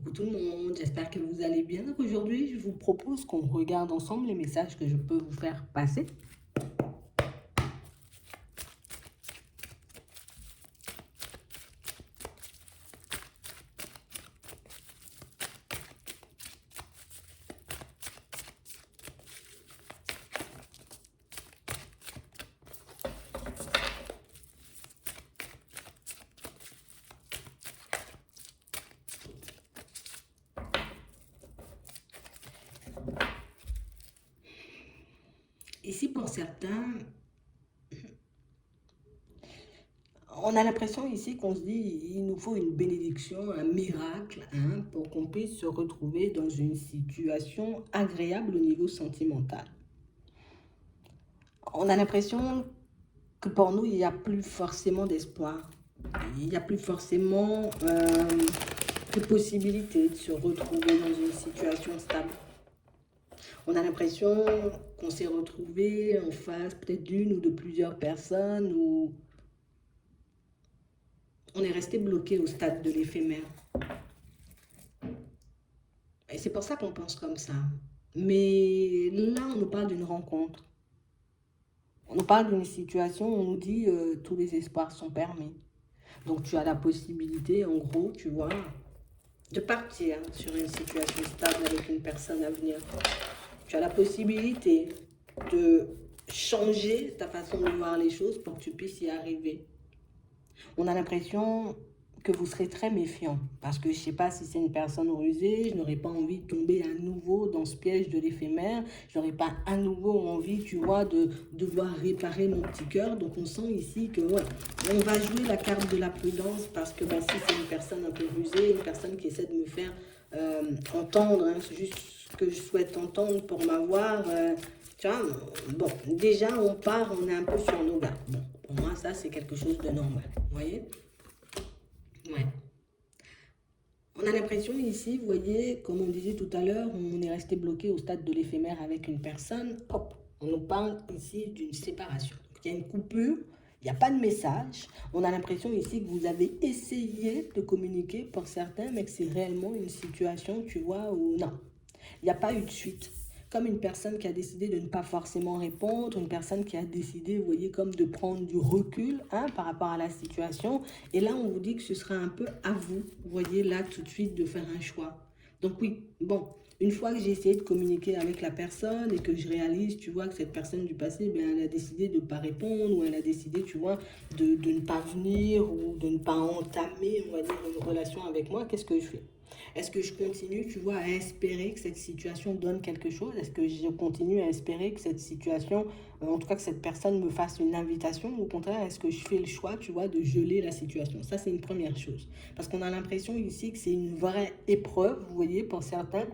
Coucou tout le monde, j'espère que vous allez bien. Donc aujourd'hui, je vous propose qu'on regarde ensemble les messages que je peux vous faire passer. Ici, pour certains, on a l'impression ici qu'on se dit il nous faut une bénédiction, un miracle, hein, pour qu'on puisse se retrouver dans une situation agréable au niveau sentimental. On a l'impression que pour nous, il n'y a plus forcément d'espoir. Il n'y a plus forcément de possibilité de se retrouver dans une situation stable. On a l'impression qu'on s'est retrouvé en face peut-être d'une ou de plusieurs personnes où on est resté bloqué au stade de l'éphémère. Et c'est pour ça qu'on pense comme ça. Mais là, on nous parle d'une rencontre. On nous parle d'une situation où on nous dit tous les espoirs sont permis. Donc tu as la possibilité, en gros, tu vois, de partir sur une situation stable avec une personne à venir. Tu as la possibilité de changer ta façon de voir les choses pour que tu puisses y arriver. On a l'impression que vous serez très méfiant parce que je ne sais pas si c'est une personne rusée, je n'aurais pas envie de tomber à nouveau dans ce piège de l'éphémère, je n'aurais pas à nouveau envie, tu vois, de devoir réparer mon petit cœur. Donc on sent ici que ouais, on va jouer la carte de la prudence parce que bah, si c'est une personne un peu rusée, une personne qui essaie de me faire entendre, hein, c'est juste ce que je souhaite entendre pour m'avoir. Tu vois, bon, déjà on part, on est un peu sur nos gardes. Bon, pour moi ça c'est quelque chose de normal, vous voyez? Ouais. On a l'impression ici, vous voyez, comme on disait tout à l'heure, on est resté bloqué au stade de l'éphémère avec une personne. Hop, on nous parle ici d'une séparation. Donc, il y a une coupure, il n'y a pas de message. On a l'impression ici que vous avez essayé de communiquer pour certains, mais que c'est réellement une situation, tu vois, où non, il n'y a pas eu de suite. Comme une personne qui a décidé de ne pas forcément répondre, une personne qui a décidé, vous voyez, comme de prendre du recul hein, par rapport à la situation. Et là, on vous dit que ce sera un peu à vous, vous voyez, là, tout de suite, de faire un choix. Donc oui, bon, une fois que j'ai essayé de communiquer avec la personne et que je réalise, tu vois, que cette personne du passé, ben, elle a décidé de ne pas répondre ou elle a décidé, tu vois, de ne pas venir ou de ne pas entamer, on va dire, une relation avec moi, qu'est-ce que je fais? Est-ce que je continue, tu vois, à espérer que cette situation donne quelque chose? Est-ce que je continue à espérer que cette situation, en tout cas que cette personne me fasse une invitation? Ou au contraire, est-ce que je fais le choix, tu vois, de geler la situation? Ça, c'est une première chose. Parce qu'on a l'impression ici que c'est une vraie épreuve, vous voyez, pour certains,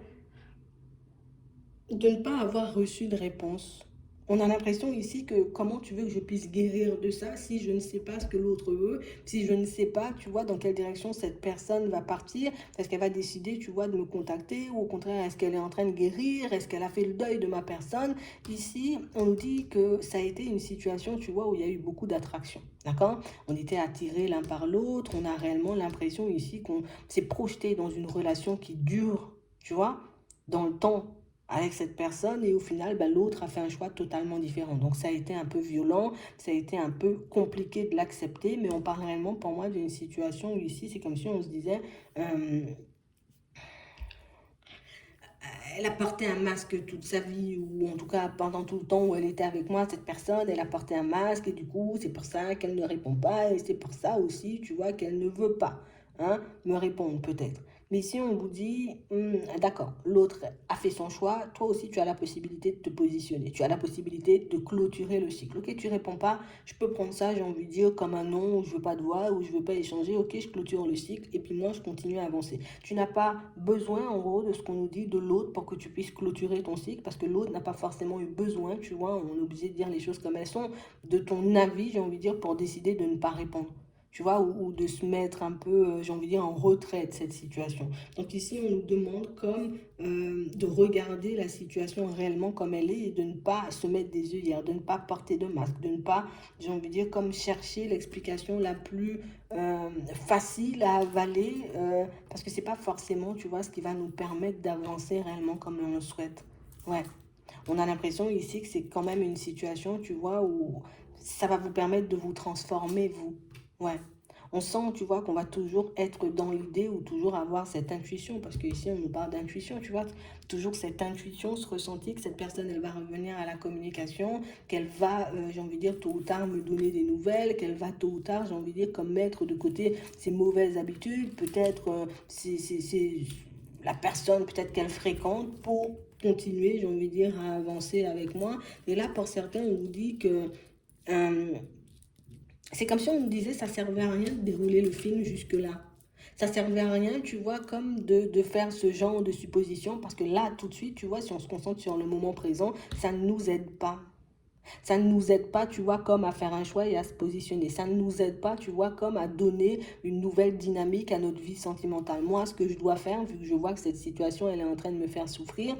de ne pas avoir reçu de réponse. On a l'impression ici que comment tu veux que je puisse guérir de ça si je ne sais pas ce que l'autre veut, si je ne sais pas, tu vois, dans quelle direction cette personne va partir, est-ce qu'elle va décider, tu vois, de me contacter ou au contraire, est-ce qu'elle est en train de guérir, est-ce qu'elle a fait le deuil de ma personne. Ici, on nous dit que ça a été une situation, tu vois, où il y a eu beaucoup d'attraction, d'accord? On était attirés l'un par l'autre, on a réellement l'impression ici qu'on s'est projeté dans une relation qui dure, tu vois, dans le temps avec cette personne et au final, ben, l'autre a fait un choix totalement différent. Donc ça a été un peu violent, ça a été un peu compliqué de l'accepter, mais on parle réellement pour moi d'une situation où ici, c'est comme si on se disait, euh, elle a porté un masque toute sa vie, ou en tout cas pendant tout le temps où elle était avec moi, cette personne, elle a porté un masque, et du coup, c'est pour ça qu'elle ne répond pas, et c'est pour ça aussi, tu vois, qu'elle ne veut pas hein, me répondre peut-être. Mais si on vous dit, d'accord, l'autre a fait son choix, toi aussi tu as la possibilité de te positionner, tu as la possibilité de clôturer le cycle. Ok, tu réponds pas, je peux prendre ça, j'ai envie de dire, comme un non, ou je veux pas te voir, ou je veux pas échanger, ok, je clôture le cycle, et puis moi je continue à avancer. Tu n'as pas besoin, en gros, de ce qu'on nous dit de l'autre pour que tu puisses clôturer ton cycle, parce que l'autre n'a pas forcément eu besoin, tu vois, on est obligé de dire les choses comme elles sont, de ton avis, j'ai envie de dire, pour décider de ne pas répondre. tu vois, ou de se mettre un peu, j'ai envie de dire, en retrait de cette situation. Donc ici, on nous demande comme de regarder la situation réellement comme elle est et de ne pas se mettre des œillères, de ne pas porter de masque, de ne pas, j'ai envie de dire, comme chercher l'explication la plus facile à avaler, parce que c'est pas forcément, tu vois, ce qui va nous permettre d'avancer réellement comme on le souhaite. Ouais. On a l'impression ici que c'est quand même une situation, tu vois, où ça va vous permettre de vous transformer, vous. Ouais. On sent, tu vois, qu'on va toujours être dans l'idée ou toujours avoir cette intuition, parce qu'ici, on nous parle d'intuition, tu vois, toujours cette intuition, ce ressenti que cette personne, elle va revenir à la communication, qu'elle va, j'ai envie de dire, tôt ou tard me donner des nouvelles, qu'elle va tôt ou tard, j'ai envie de dire, comme mettre de côté ses mauvaises habitudes, peut-être la personne peut-être qu'elle fréquente pour continuer, j'ai envie de dire, à avancer avec moi. Et là, pour certains, on vous dit que euh, c'est comme si on nous disait ça servait à rien de dérouler le film jusque-là. Ça servait à rien, tu vois, comme de faire ce genre de supposition, parce que là, tout de suite, tu vois, si on se concentre sur le moment présent, ça ne nous aide pas. Ça ne nous aide pas, tu vois, comme à faire un choix et à se positionner. Ça ne nous aide pas, tu vois, comme à donner une nouvelle dynamique à notre vie sentimentale. Moi, ce que je dois faire, vu que je vois que cette situation, elle est en train de me faire souffrir,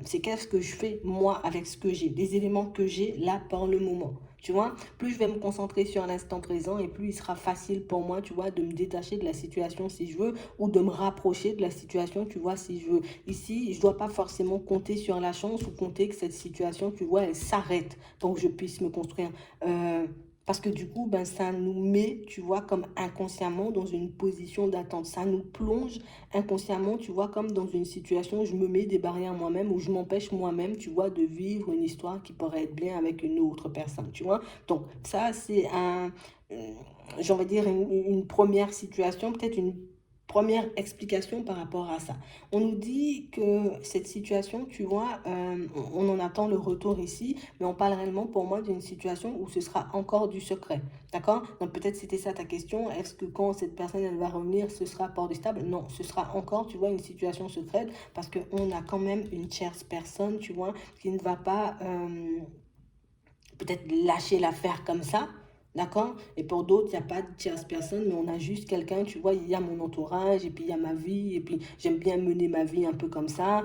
c'est qu'est-ce que je fais, moi, avec ce que j'ai, des éléments que j'ai là pour le moment. Tu vois, plus je vais me concentrer sur l'instant présent et plus il sera facile pour moi, tu vois, de me détacher de la situation si je veux ou de me rapprocher de la situation, tu vois, si je veux. Ici, je ne dois pas forcément compter sur la chance ou compter que cette situation, tu vois, elle s'arrête pour que je puisse me construire. Euh, Parce que du coup, ben, ça nous met, tu vois, comme inconsciemment dans une position d'attente. Ça nous plonge inconsciemment, tu vois, comme dans une situation où je me mets des barrières moi-même, où je m'empêche moi-même, tu vois, de vivre une histoire qui pourrait être bien avec une autre personne, tu vois. Donc, ça, c'est j'ai envie de dire, une première situation, peut-être une première explication par rapport à ça. On nous dit que cette situation, tu vois, on en attend le retour ici, mais on parle réellement pour moi d'une situation où ce sera encore du secret. D'accord? Donc peut-être c'était ça ta question. Est-ce que quand cette personne elle va revenir, ce sera port du stable? Non, ce sera encore, tu vois, une situation secrète parce qu'on a quand même une tierce personne, tu vois, qui ne va pas peut-être lâcher l'affaire comme ça. D'accord? Et pour d'autres, il n'y a pas de tierce personne, mais on a juste quelqu'un, tu vois, il y a mon entourage, et puis il y a ma vie, et puis j'aime bien mener ma vie un peu comme ça.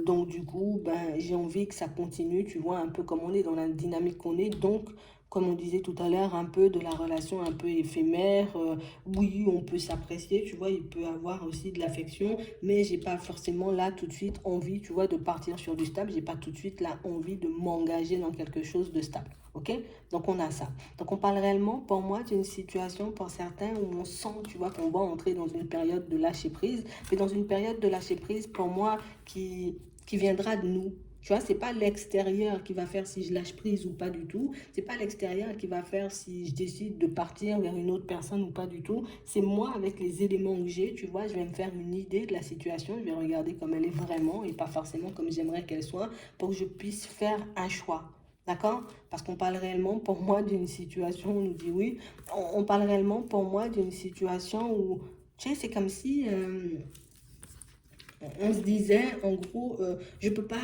Donc du coup, ben, j'ai envie que ça continue, tu vois, un peu comme on est, dans la dynamique qu'on est. Donc, comme on disait tout à l'heure, un peu de la relation un peu éphémère. Oui, on peut s'apprécier, tu vois, il peut avoir aussi de l'affection, mais j'ai pas forcément là tout de suite envie, tu vois, de partir sur du stable. J'ai pas tout de suite là envie de m'engager dans quelque chose de stable. Ok? Donc on a ça. Donc on parle réellement pour moi d'une situation pour certains où on sent, tu vois, qu'on va entrer dans une période de lâcher prise, mais dans une période de lâcher prise pour moi qui viendra de nous. Tu vois, c'est pas l'extérieur qui va faire si je lâche prise ou pas du tout. C'est pas l'extérieur qui va faire si je décide de partir vers une autre personne ou pas du tout. C'est moi avec les éléments que j'ai, tu vois, je vais me faire une idée de la situation, je vais regarder comme elle est vraiment et pas forcément comme j'aimerais qu'elle soit pour que je puisse faire un choix. D'accord? Parce qu'on parle réellement pour moi d'une situation, on nous dit oui, on parle réellement pour moi d'une situation où, tu sais, c'est comme si on se disait en gros je peux pas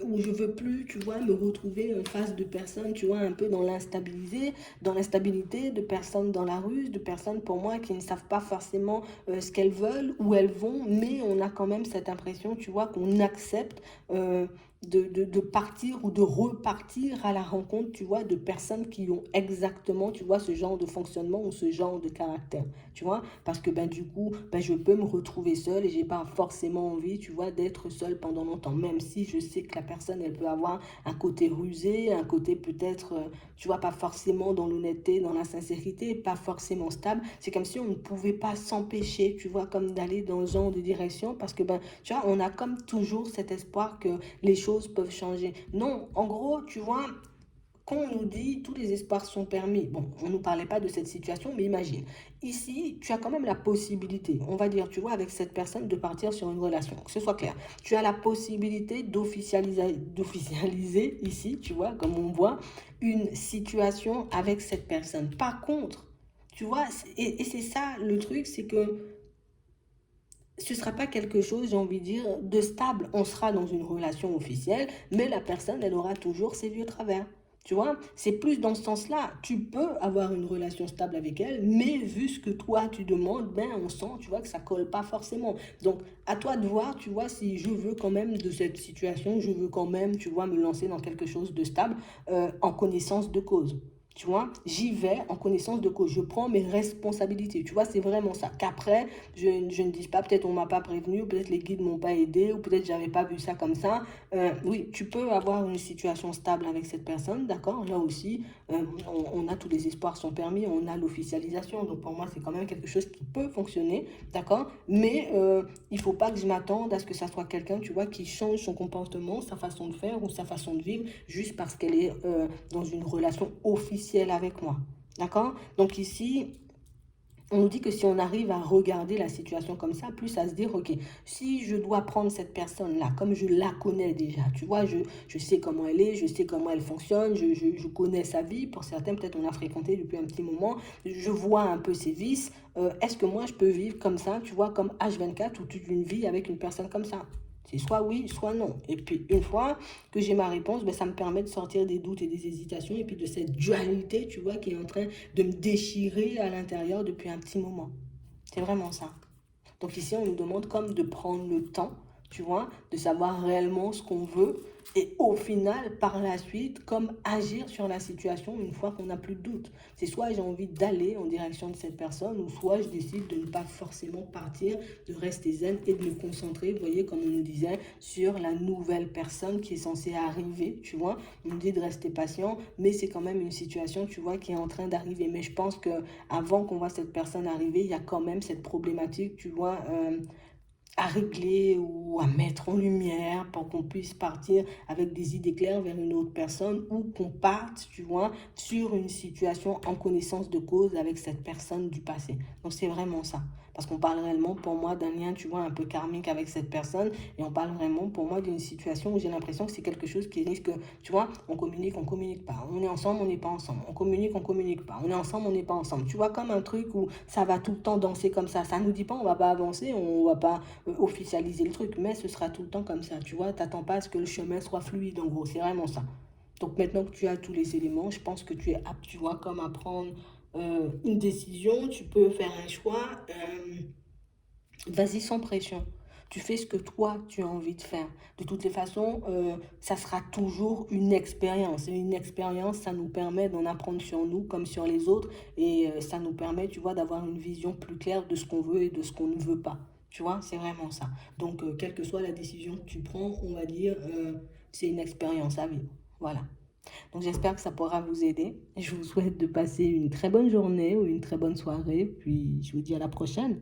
ou je veux plus, tu vois, me retrouver en face de personnes, tu vois, un peu dans l'instabilité, de personnes dans la rue, de personnes pour moi qui ne savent pas forcément ce qu'elles veulent, où elles vont, mais on a quand même cette impression, tu vois, qu'on accepte de partir ou de repartir à la rencontre, tu vois, de personnes qui ont exactement, tu vois, ce genre de fonctionnement ou ce genre de caractère, tu vois, parce que ben du coup, ben, je peux me retrouver seule et j'ai pas forcément envie, tu vois, d'être seule pendant longtemps, même si je sais que la personne, elle peut avoir un côté rusé, un côté peut-être, tu vois, pas forcément dans l'honnêteté, dans la sincérité, pas forcément stable. C'est comme si on ne pouvait pas s'empêcher, tu vois, comme d'aller dans ce genre de direction, parce que ben, tu vois, on a comme toujours cet espoir que les choses peuvent changer. Non, en gros, tu vois, quand on nous dit tous les espoirs sont permis, bon, on ne nous parlait pas de cette situation, mais imagine, ici, tu as quand même la possibilité, on va dire, tu vois, avec cette personne de partir sur une relation, que ce soit clair. Tu as la possibilité d'officialiser ici, tu vois, comme on voit, une situation avec cette personne. Par contre, tu vois, et c'est ça le truc, c'est que ce ne sera pas quelque chose, j'ai envie de dire, de stable. On sera dans une relation officielle, mais la personne, elle aura toujours ses vieux travers. Tu vois, c'est plus dans ce sens-là. Tu peux avoir une relation stable avec elle, mais vu ce que toi tu demandes, ben on sent, tu vois, que ça colle pas forcément. Donc, à toi de voir, tu vois, si je veux quand même de cette situation, je veux quand même, tu vois, me lancer dans quelque chose de stable en connaissance de cause. Tu vois, j'y vais en connaissance de cause. Je prends mes responsabilités. Tu vois, c'est vraiment ça. Qu'après, je ne dis pas, peut-être on m'a pas prévenu, peut-être les guides m'ont pas aidé, ou peut-être j'avais pas vu ça comme ça. Oui, tu peux avoir une situation stable avec cette personne, d'accord? Là aussi, on a tous les espoirs sont permis, on a l'officialisation. Donc pour moi, c'est quand même quelque chose qui peut fonctionner, d'accord? Mais il faut pas que je m'attende à ce que ça soit quelqu'un, tu vois, qui change son comportement, sa façon de faire ou sa façon de vivre juste parce qu'elle est dans une relation officielle avec moi, d'accord? Donc ici, on nous dit que si on arrive à regarder la situation comme ça, plus à se dire, ok, si je dois prendre cette personne-là, comme je la connais déjà, tu vois, je sais comment elle est, je sais comment elle fonctionne, je connais sa vie, pour certains, peut-être on a fréquenté depuis un petit moment, je vois un peu ses vices, est-ce que moi je peux vivre comme ça, tu vois, comme H24 ou toute une vie avec une personne comme ça? C'est soit oui, soit non. Et puis, une fois que j'ai ma réponse, ben, ça me permet de sortir des doutes et des hésitations et puis de cette dualité, tu vois, qui est en train de me déchirer à l'intérieur depuis un petit moment. C'est vraiment ça. Donc ici, on nous demande comme de prendre le temps, tu vois, de savoir réellement ce qu'on veut et au final, par la suite, comme agir sur la situation une fois qu'on n'a plus de doute. C'est soit j'ai envie d'aller en direction de cette personne ou soit je décide de ne pas forcément partir, de rester zen et de me concentrer, vous voyez, comme on nous disait, sur la nouvelle personne qui est censée arriver, tu vois. On nous dit de rester patient, mais c'est quand même une situation, tu vois, qui est en train d'arriver. Mais je pense que avant qu'on voit cette personne arriver, il y a quand même cette problématique, tu vois, à régler ou à mettre en lumière pour qu'on puisse partir avec des idées claires vers une autre personne ou qu'on parte, tu vois, sur une situation en connaissance de cause avec cette personne du passé. Donc c'est vraiment ça. Parce qu'on parle réellement pour moi d'un lien, tu vois, un peu karmique avec cette personne et on parle vraiment pour moi d'une situation où j'ai l'impression que c'est quelque chose qui risque, tu vois, on communique pas. On est ensemble, on n'est pas ensemble. On communique pas. On est ensemble, on n'est pas ensemble. Tu vois, comme un truc où ça va tout le temps danser comme ça. Ça nous dit pas, on va pas avancer, on va pas officialiser le truc, mais ce sera tout le temps comme ça, tu vois, t'attends pas à ce que le chemin soit fluide, en gros, c'est vraiment ça. Donc maintenant que tu as tous les éléments, je pense que tu es apte, tu vois, comme à prendre une décision, tu peux faire un choix, vas-y sans pression. Tu fais ce que toi, tu as envie de faire. De toutes les façons, ça sera toujours une expérience. Et une expérience, ça nous permet d'en apprendre sur nous comme sur les autres. Et ça nous permet, tu vois, d'avoir une vision plus claire de ce qu'on veut et de ce qu'on ne veut pas. Tu vois, c'est vraiment ça. Donc, quelle que soit la décision que tu prends, on va dire, c'est une expérience à vivre. Voilà. Donc, j'espère que ça pourra vous aider. Je vous souhaite de passer une très bonne journée ou une très bonne soirée. Puis, je vous dis à la prochaine.